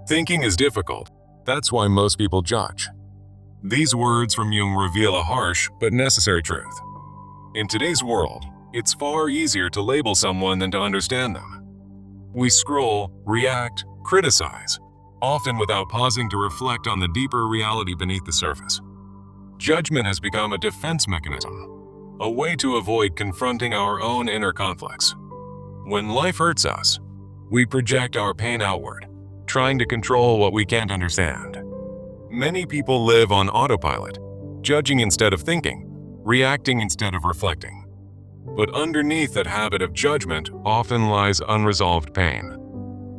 Thinking is difficult. That's why most people judge. These words from Jung reveal a harsh but necessary truth. In today's world, it's far easier to label someone than to understand them. We scroll, react, criticize, often without pausing to reflect on the deeper reality beneath the surface. Judgment has become a defense mechanism, a way to avoid confronting our own inner conflicts. When life hurts us, we project our pain outward, trying to control what we can't understand. Many people live on autopilot, judging instead of thinking, reacting instead of reflecting. But underneath that habit of judgment often lies unresolved pain.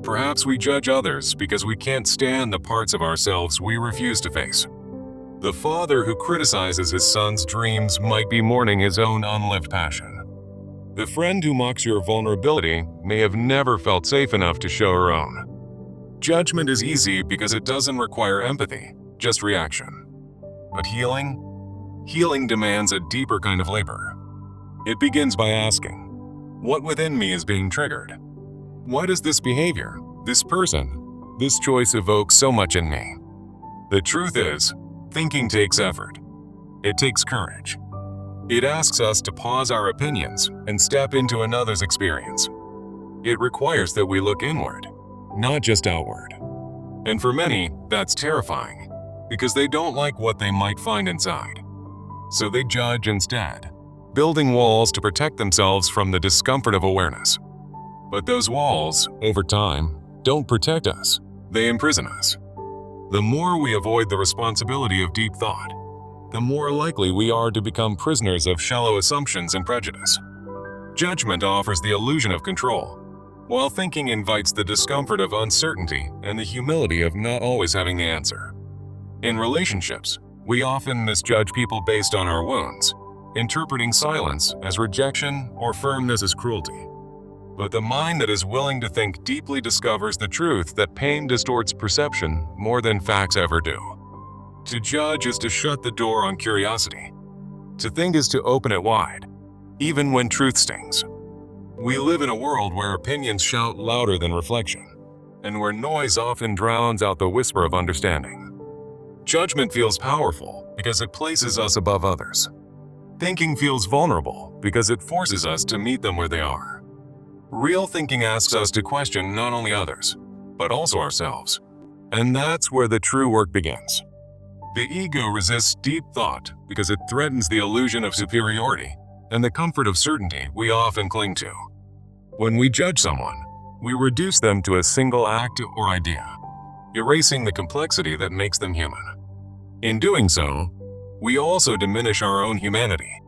Perhaps we judge others because we can't stand the parts of ourselves we refuse to face. The father who criticizes his son's dreams might be mourning his own unlived passion. The friend who mocks your vulnerability may have never felt safe enough to show her own. Judgment is easy because it doesn't require empathy, just reaction. But healing demands a deeper kind of labor. It begins by asking, what within me is being triggered? Why does this behavior, this person, this choice evoke so much in me? The truth is, thinking takes effort. It takes courage. It asks us to pause our opinions and step into another's experience. It requires that we look inward, not just outward. And for many, that's terrifying, because they don't like what they might find inside. So they judge instead, building walls to protect themselves from the discomfort of awareness. But those walls, over time, don't protect us, they imprison us. The more we avoid the responsibility of deep thought, the more likely we are to become prisoners of shallow assumptions and prejudice. Judgment offers the illusion of control, while thinking invites the discomfort of uncertainty and the humility of not always having the answer. In relationships, we often misjudge people based on our wounds, interpreting silence as rejection or firmness as cruelty. But the mind that is willing to think deeply discovers the truth that pain distorts perception more than facts ever do. To judge is to shut the door on curiosity. To think is to open it wide, even when truth stings. We live in a world where opinions shout louder than reflection, and where noise often drowns out the whisper of understanding. Judgment feels powerful because it places us above others. Thinking feels vulnerable because it forces us to meet them where they are. Real thinking asks us to question not only others, but also ourselves. And that's where the true work begins. The ego resists deep thought because it threatens the illusion of superiority and the comfort of certainty we often cling to. When we judge someone, we reduce them to a single act or idea, erasing the complexity that makes them human. In doing so, we also diminish our own humanity,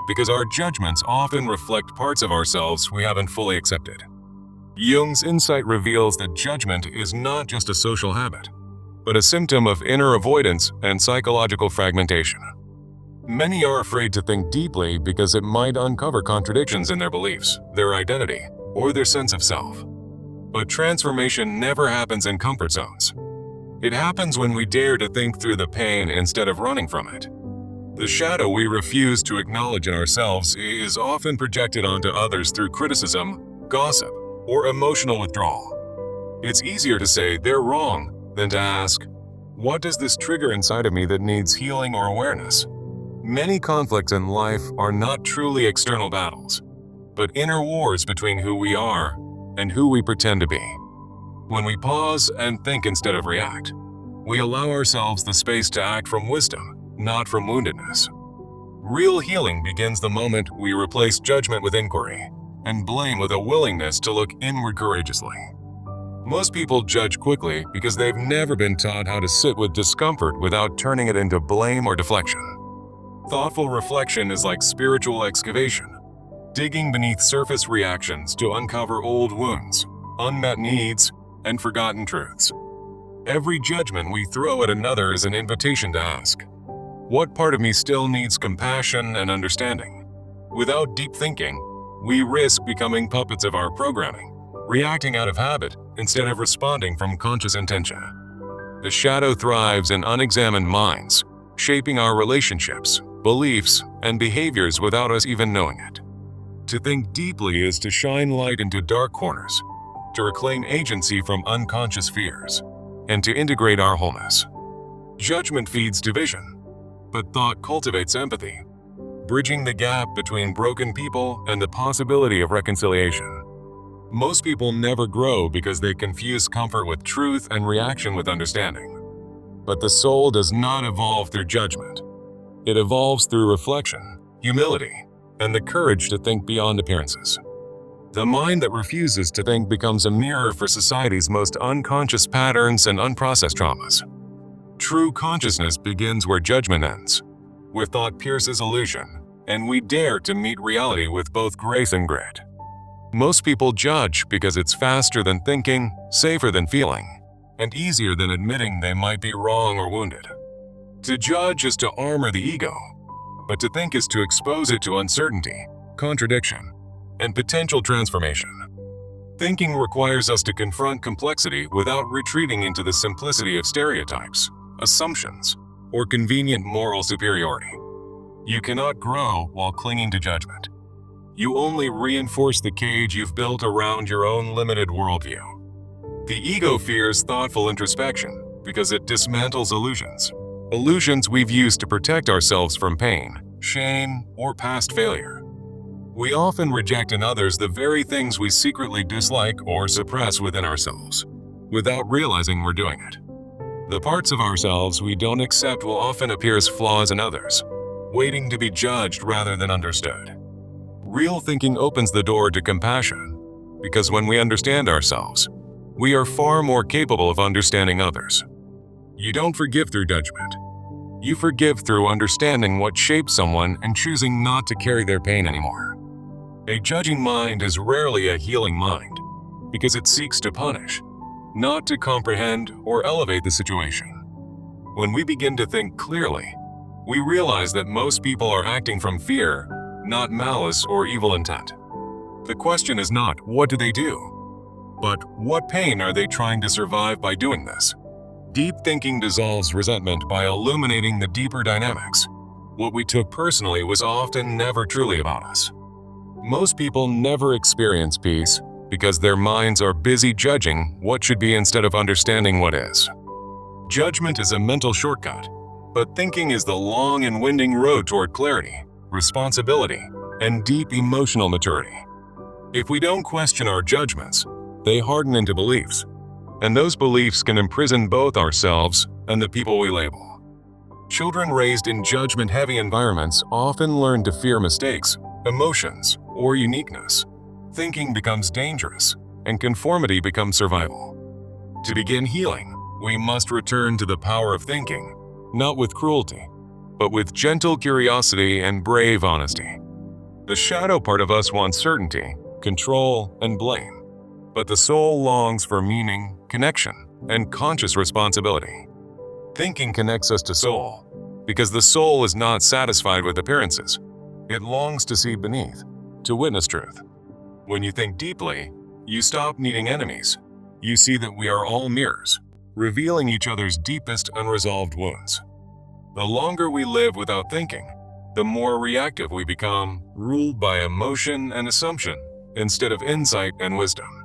because our judgments often reflect parts of ourselves we haven't fully accepted. Jung's insight reveals that judgment is not just a social habit, but a symptom of inner avoidance and psychological fragmentation. Many are afraid to think deeply because it might uncover contradictions in their beliefs, their identity, or their sense of self. But transformation never happens in comfort zones. It happens when we dare to think through the pain instead of running from it. The shadow we refuse to acknowledge in ourselves is often projected onto others through criticism, gossip, or emotional withdrawal. It's easier to say they're wrong than to ask, what does this trigger inside of me that needs healing or awareness? Many conflicts in life are not truly external battles, but inner wars between who we are and who we pretend to be. When we pause and think instead of react, we allow ourselves the space to act from wisdom, not from woundedness. Real healing begins the moment we replace judgment with inquiry and blame with a willingness to look inward courageously. Most people judge quickly because they've never been taught how to sit with discomfort without turning it into blame or deflection. Thoughtful reflection is like spiritual excavation, digging beneath surface reactions to uncover old wounds, unmet needs, and forgotten truths. Every judgment we throw at another is an invitation to ask, what part of me still needs compassion and understanding? Without deep thinking, we risk becoming puppets of our programming, reacting out of habit instead of responding from conscious intention. The shadow thrives in unexamined minds, shaping our relationships, beliefs, and behaviors without us even knowing it. To think deeply is to shine light into dark corners, to reclaim agency from unconscious fears, and to integrate our wholeness. Judgment feeds division, but thought cultivates empathy, bridging the gap between broken people and the possibility of reconciliation. Most people never grow because they confuse comfort with truth and reaction with understanding. But the soul does not evolve through judgment. It evolves through reflection, humility, and the courage to think beyond appearances. The mind that refuses to think becomes a mirror for society's most unconscious patterns and unprocessed traumas. True consciousness begins where judgment ends, where thought pierces illusion, and we dare to meet reality with both grace and grit. Most people judge because it's faster than thinking, safer than feeling, and easier than admitting they might be wrong or wounded. To judge is to armor the ego, but to think is to expose it to uncertainty, contradiction, and potential transformation. Thinking requires us to confront complexity without retreating into the simplicity of stereotypes, assumptions, or convenient moral superiority. You cannot grow while clinging to judgment. You only reinforce the cage you've built around your own limited worldview. The ego fears thoughtful introspection because it dismantles illusions we've used to protect ourselves from pain, shame, or past failure. We often reject in others the very things we secretly dislike or suppress within ourselves, without realizing we're doing it. The parts of ourselves we don't accept will often appear as flaws in others, waiting to be judged rather than understood. Real thinking opens the door to compassion, because when we understand ourselves, we are far more capable of understanding others. You don't forgive through judgment. You forgive through understanding what shaped someone and choosing not to carry their pain anymore. A judging mind is rarely a healing mind, because it seeks to punish, not to comprehend or elevate the situation. When we begin to think clearly, we realize that most people are acting from fear, not malice or evil intent. The question is not, what do they do? But what pain are they trying to survive by doing this? Deep thinking dissolves resentment by illuminating the deeper dynamics. What we took personally was often never truly about us. Most people never experience peace because their minds are busy judging what should be instead of understanding what is. Judgment is a mental shortcut, but thinking is the long and winding road toward clarity, responsibility, and deep emotional maturity. If we don't question our judgments, they harden into beliefs, and those beliefs can imprison both ourselves and the people we label. Children raised in judgment-heavy environments often learn to fear mistakes, emotions, or uniqueness. Thinking becomes dangerous, and conformity becomes survival. To begin healing, we must return to the power of thinking, not with cruelty, but with gentle curiosity and brave honesty. The shadow part of us wants certainty, control, and blame, but the soul longs for meaning, connection, and conscious responsibility. Thinking connects us to soul, because the soul is not satisfied with appearances. It longs to see beneath, to witness truth. When you think deeply, you stop needing enemies. You see that we are all mirrors, revealing each other's deepest unresolved wounds. The longer we live without thinking, the more reactive we become, ruled by emotion and assumption instead of insight and wisdom.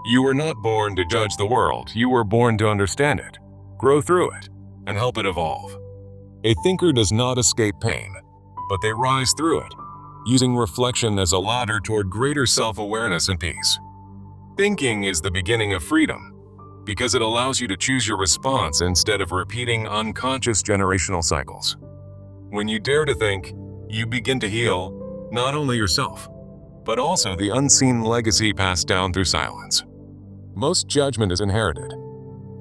You were not born to judge the world. You were born to understand it, grow through it, and help it evolve. A thinker does not escape pain, but they rise through it, using reflection as a ladder toward greater self-awareness and peace. Thinking is the beginning of freedom, because it allows you to choose your response instead of repeating unconscious generational cycles. When you dare to think, you begin to heal not only yourself, but also the unseen legacy passed down through silence. Most judgment is inherited.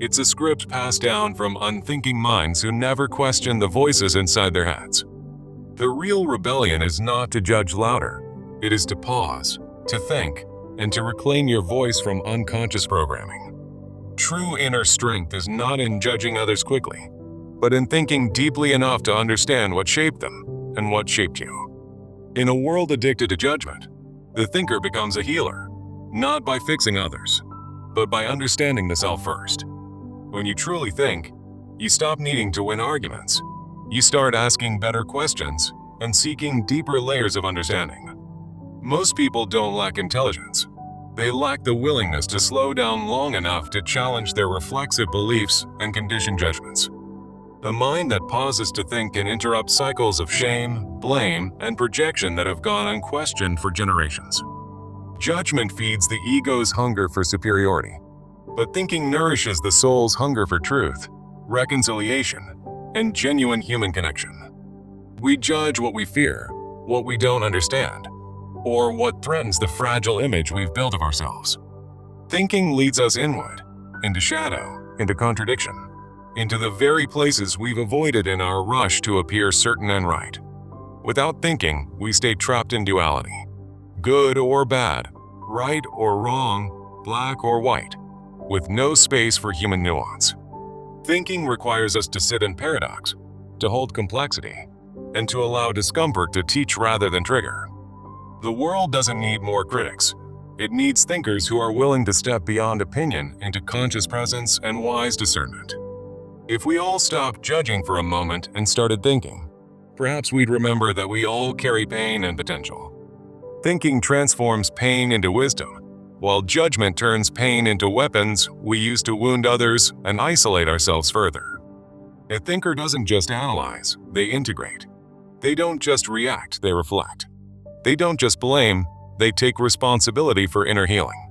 It's a script passed down from unthinking minds who never question the voices inside their heads. The real rebellion is not to judge louder. It is to pause, to think, and to reclaim your voice from unconscious programming. True inner strength is not in judging others quickly, but in thinking deeply enough to understand what shaped them and what shaped you. In a world addicted to judgment, the thinker becomes a healer, not by fixing others, but by understanding the self first. When you truly think, you stop needing to win arguments. You start asking better questions and seeking deeper layers of understanding. Most people don't lack intelligence. They lack the willingness to slow down long enough to challenge their reflexive beliefs and conditioned judgments. A mind that pauses to think can interrupt cycles of shame, blame, and projection that have gone unquestioned for generations. Judgment feeds the ego's hunger for superiority, but thinking nourishes the soul's hunger for truth, reconciliation, and genuine human connection. We judge what we fear, what we don't understand, or what threatens the fragile image we've built of ourselves. Thinking leads us inward, into shadow, into contradiction, into the very places we've avoided in our rush to appear certain and right. Without thinking, we stay trapped in duality. Good or bad, right or wrong, black or white, with no space for human nuance. Thinking requires us to sit in paradox, to hold complexity, and to allow discomfort to teach rather than trigger. The world doesn't need more critics. It needs thinkers who are willing to step beyond opinion into conscious presence and wise discernment. If we all stopped judging for a moment and started thinking, perhaps we'd remember that we all carry pain and potential. Thinking transforms pain into wisdom, while judgment turns pain into weapons we use to wound others and isolate ourselves further. A thinker doesn't just analyze, they integrate. They don't just react, they reflect. They don't just blame, they take responsibility for inner healing.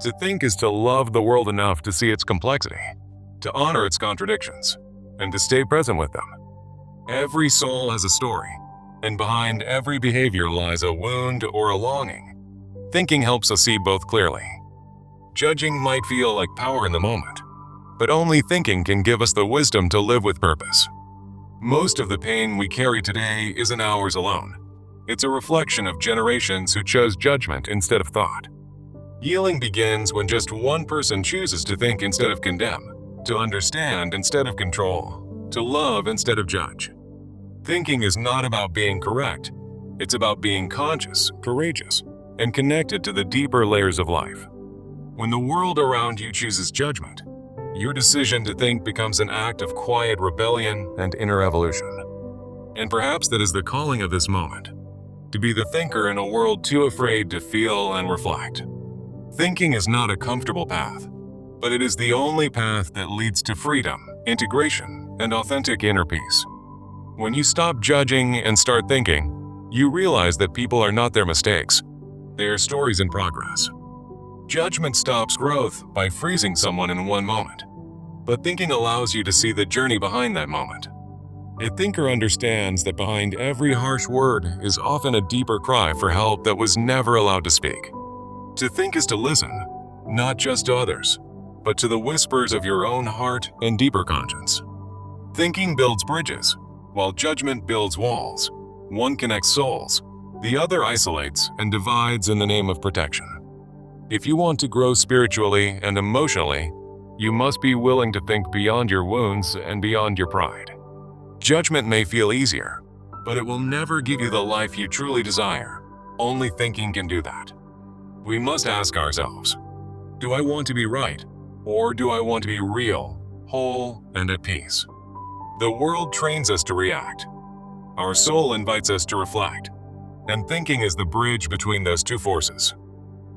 To think is to love the world enough to see its complexity, to honor its contradictions, and to stay present with them. Every soul has a story, and behind every behavior lies a wound or a longing. Thinking helps us see both clearly. Judging might feel like power in the moment, but only thinking can give us the wisdom to live with purpose. Most of the pain we carry today isn't ours alone. It's a reflection of generations who chose judgment instead of thought. Healing begins when just one person chooses to think instead of condemn, to understand instead of control, to love instead of judge. Thinking is not about being correct. It's about being conscious, courageous, and connected to the deeper layers of life. When the world around you chooses judgment, your decision to think becomes an act of quiet rebellion and inner evolution. And perhaps that is the calling of this moment, to be the thinker in a world too afraid to feel and reflect. Thinking is not a comfortable path, but it is the only path that leads to freedom, integration, and authentic inner peace. When you stop judging and start thinking, you realize that people are not their mistakes. They are stories in progress. Judgment stops growth by freezing someone in one moment, but thinking allows you to see the journey behind that moment. A thinker understands that behind every harsh word is often a deeper cry for help that was never allowed to speak. To think is to listen, not just to others, but to the whispers of your own heart and deeper conscience. Thinking builds bridges, while judgment builds walls. One connects souls, the other isolates and divides in the name of protection. If you want to grow spiritually and emotionally, you must be willing to think beyond your wounds and beyond your pride. Judgment may feel easier, but it will never give you the life you truly desire. Only thinking can do that. We must ask ourselves, do I want to be right, or do I want to be real, whole, and at peace? The world trains us to react. Our soul invites us to reflect, and thinking is the bridge between those two forces.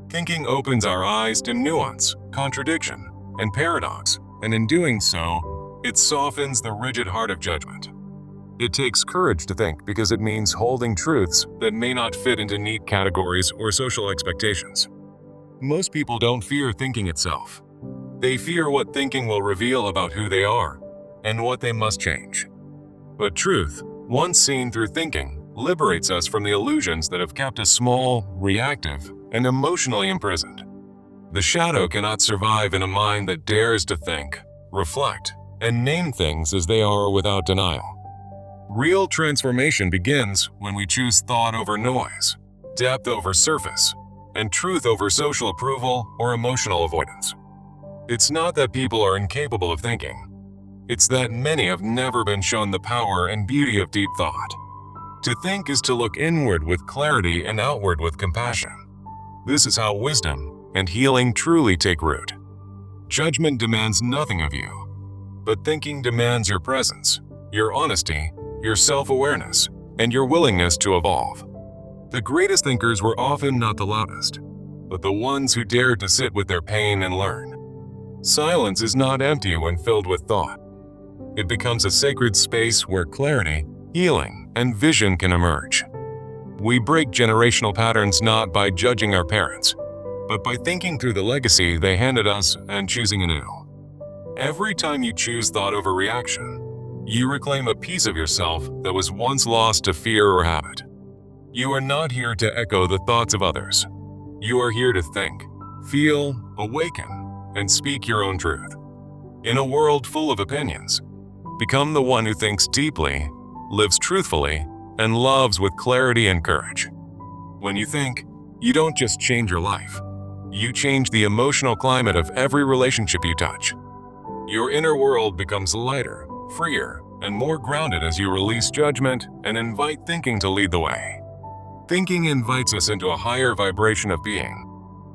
Thinking opens our eyes to nuance, contradiction, and paradox, and in doing so, it softens the rigid heart of judgment. It takes courage to think because it means holding truths that may not fit into neat categories or social expectations. Most people don't fear thinking itself. They fear what thinking will reveal about who they are and what they must change. But truth, once seen through thinking, liberates us from the illusions that have kept us small, reactive, and emotionally imprisoned. The shadow cannot survive in a mind that dares to think, reflect, and name things as they are without denial. Real transformation begins when we choose thought over noise, depth over surface, and truth over social approval or emotional avoidance. It's not that people are incapable of thinking. It's that many have never been shown the power and beauty of deep thought. To think is to look inward with clarity and outward with compassion. This is how wisdom and healing truly take root. Judgment demands nothing of you, but thinking demands your presence, your honesty, your self-awareness, and your willingness to evolve. The greatest thinkers were often not the loudest. but the ones who dare to sit with their pain and learn. Silence is not empty when filled with thought. It becomes a sacred space where clarity, healing, and vision can emerge. We break generational patterns not by judging our parents, but by thinking through the legacy they handed us and choosing anew. Every time you choose thought over reaction, you reclaim a piece of yourself that was once lost to fear or habit. You are not here to echo the thoughts of others. You are here to think, feel, awaken, and speak your own truth. In a world full of opinions, become the one who thinks deeply, lives truthfully, and loves with clarity and courage. When you think, you don't just change your life. You change the emotional climate of every relationship you touch. Your inner world becomes lighter, freer, and more grounded as you release judgment and invite thinking to lead the way. Thinking invites us into a higher vibration of being,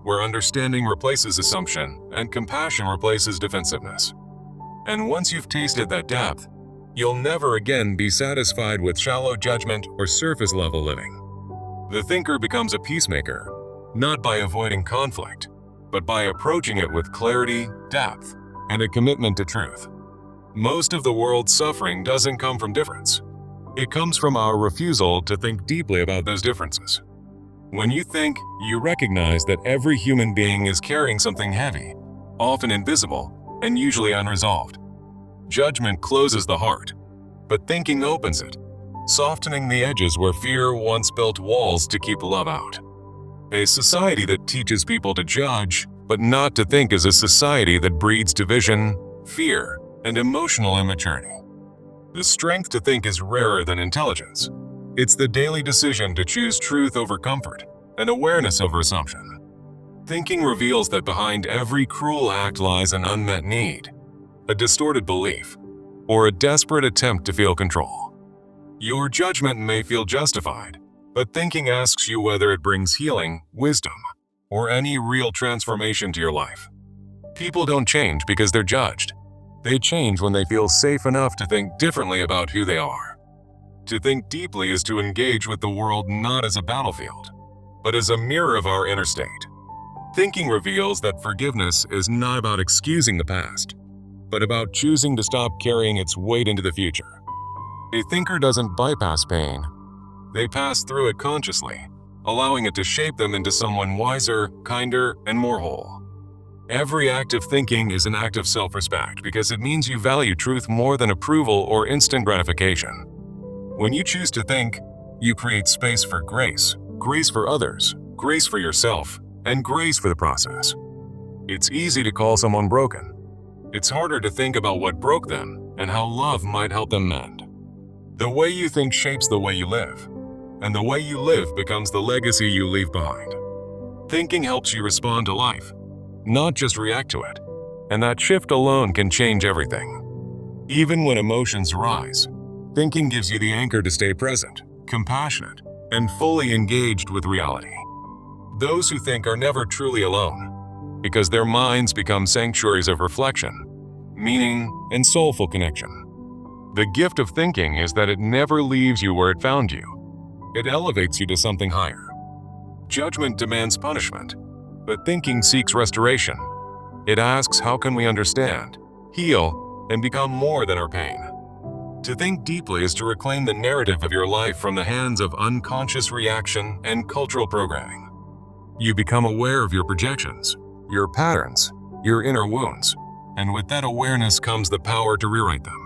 where understanding replaces assumption and compassion replaces defensiveness. And once you've tasted that depth, you'll never again be satisfied with shallow judgment or surface-level living. The thinker becomes a peacemaker, not by avoiding conflict, but by approaching it with clarity, depth, and a commitment to truth. Most of the world's suffering doesn't come from difference. It comes from our refusal to think deeply about those differences. When you think, you recognize that every human being is carrying something heavy, often invisible, and usually unresolved. Judgment closes the heart, but thinking opens it, softening the edges where fear once built walls to keep love out. A society that teaches people to judge, but not to think, is a society that breeds division, fear, and emotional immaturity. The strength to think is rarer than intelligence. It's the daily decision to choose truth over comfort and awareness over assumption. Thinking reveals that behind every cruel act lies an unmet need, a distorted belief, or a desperate attempt to feel control. Your judgment may feel justified, but thinking asks you whether it brings healing, wisdom, or any real transformation to your life. People don't change because they're judged. They change when they feel safe enough to think differently about who they are. To think deeply is to engage with the world not as a battlefield, but as a mirror of our inner state. Thinking reveals that forgiveness is not about excusing the past, but about choosing to stop carrying its weight into the future. A thinker doesn't bypass pain. They pass through it consciously, allowing it to shape them into someone wiser, kinder, and more whole. Every act of thinking is an act of self-respect because it means you value truth more than approval or instant gratification. When you choose to think, you create space for grace for others, grace for yourself, and grace for the process. It's easy to call someone broken. It's harder to think about what broke them and how love might help them mend. The way you think shapes the way you live, and the way you live becomes the legacy you leave behind. Thinking helps you respond to life, not just react to it, and that shift alone can change everything. Even when emotions rise, thinking gives you the anchor to stay present, compassionate, and fully engaged with reality. Those who think are never truly alone, because their minds become sanctuaries of reflection, meaning, and soulful connection. The gift of thinking is that it never leaves you where it found you. It elevates you to something higher. Judgment demands punishment, but thinking seeks restoration. It asks, how can we understand, heal, and become more than our pain? To think deeply is to reclaim the narrative of your life from the hands of unconscious reaction and cultural programming. You become aware of your projections, your patterns, your inner wounds, and with that awareness comes the power to rewrite them.